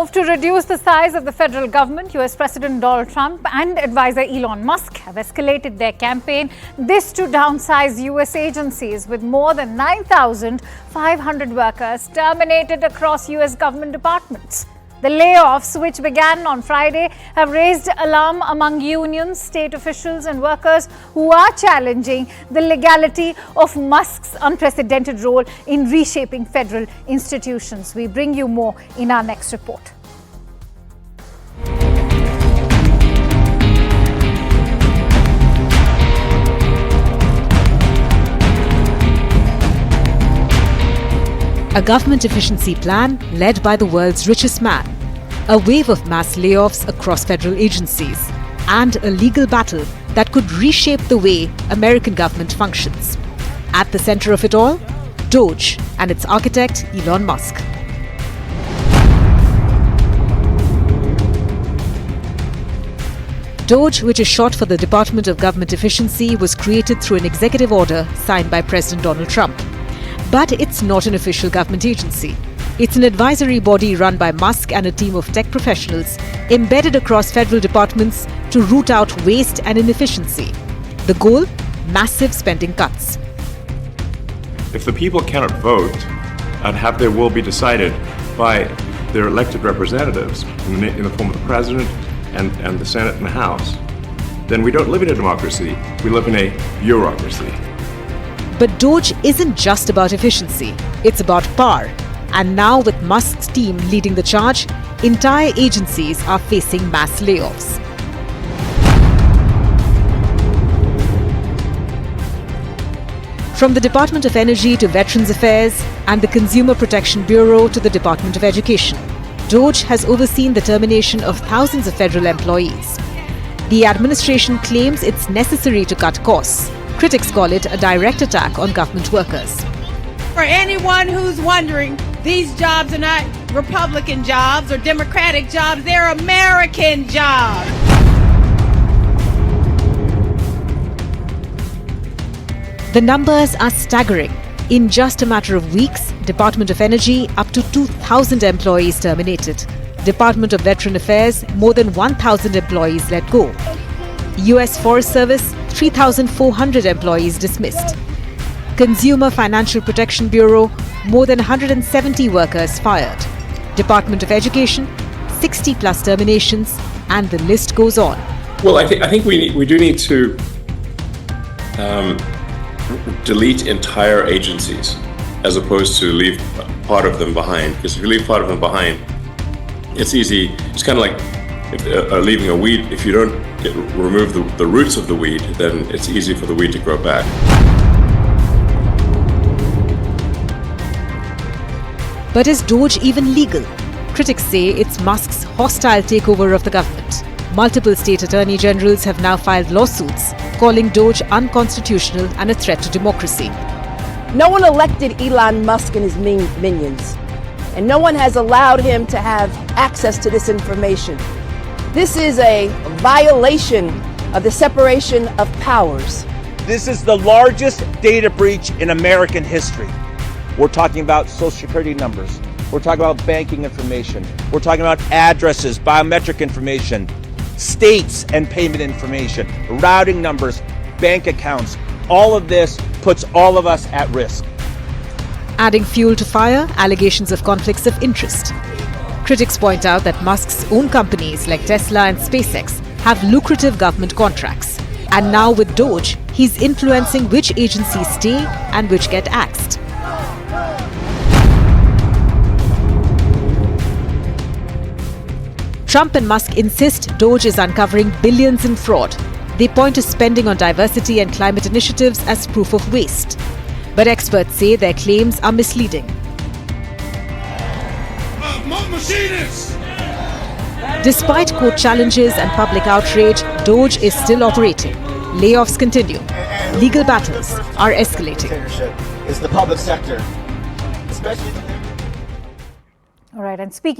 move to reduce the size of the federal government, US President Donald Trump and advisor Elon Musk have escalated their campaign, this to downsize US agencies, with more than 9,500 workers terminated across US government departments. The layoffs, which began on Friday, have raised alarm among unions, state officials and workers who are challenging the legality of Musk's unprecedented role in reshaping federal institutions. We bring you more in our next report. A government efficiency plan led by the world's richest man, a wave of mass layoffs across federal agencies, and a legal battle that could reshape the way American government functions. At the center of it all, DOGE and its architect Elon Musk. DOGE, which is short for the Department of Government Efficiency, was created through an executive order signed by President Donald Trump. But it's not an official government agency. It's an advisory body run by Musk and a team of tech professionals embedded across federal departments to root out waste and inefficiency. The goal? Massive spending cuts. If the people cannot vote and have their will be decided by their elected representatives in the form of the president and the Senate and the House, then we don't live in a democracy, we live in a bureaucracy. But DOGE isn't just about efficiency, it's about power. And now with Musk's team leading the charge, entire agencies are facing mass layoffs. From the Department of Energy to Veterans Affairs and the Consumer Protection Bureau to the Department of Education, DOGE has overseen the termination of thousands of federal employees. The administration claims it's necessary to cut costs. Critics call it a direct attack on government workers. For anyone who's wondering, these jobs are not Republican jobs or Democratic jobs, they're American jobs. The numbers are staggering. In just a matter of weeks, Department of Energy, up to 2,000 employees terminated. Department of Veteran Affairs, more than 1,000 employees let go. US Forest Service, 3,400 employees dismissed. Consumer Financial Protection Bureau, more than 170 workers fired. Department of Education, 60 plus terminations, and the list goes on. Well, I think we do need to delete entire agencies as opposed to leave part of them behind. Because if you leave part of them behind, it's easy. It's kind of like leaving a weed. If you don't remove the roots of the weed, then it's easy for the weed to grow back. But is DOGE even legal? Critics say it's Musk's hostile takeover of the government. Multiple state attorney generals have now filed lawsuits calling DOGE unconstitutional and a threat to democracy. No one elected Elon Musk and his minions, and no one has allowed him to have access to this information. This is a violation of the separation of powers. This is the largest data breach in American history. We're talking about Social Security numbers. We're talking about banking information. We're talking about addresses, biometric information, states and payment information, routing numbers, bank accounts. All of this puts all of us at risk. Adding fuel to fire, allegations of conflicts of interest. Critics point out that Musk's own companies like Tesla and SpaceX have lucrative government contracts. And now with DOGE, he's influencing which agencies stay and which get axed. Trump and Musk insist DOGE is uncovering billions in fraud. They point to spending on diversity and climate initiatives as proof of waste. But experts say their claims are misleading. Despite court challenges and public outrage, DOGE is still operating. Layoffs continue. Legal battles are escalating. It's the public sector, especially. All right, and speaking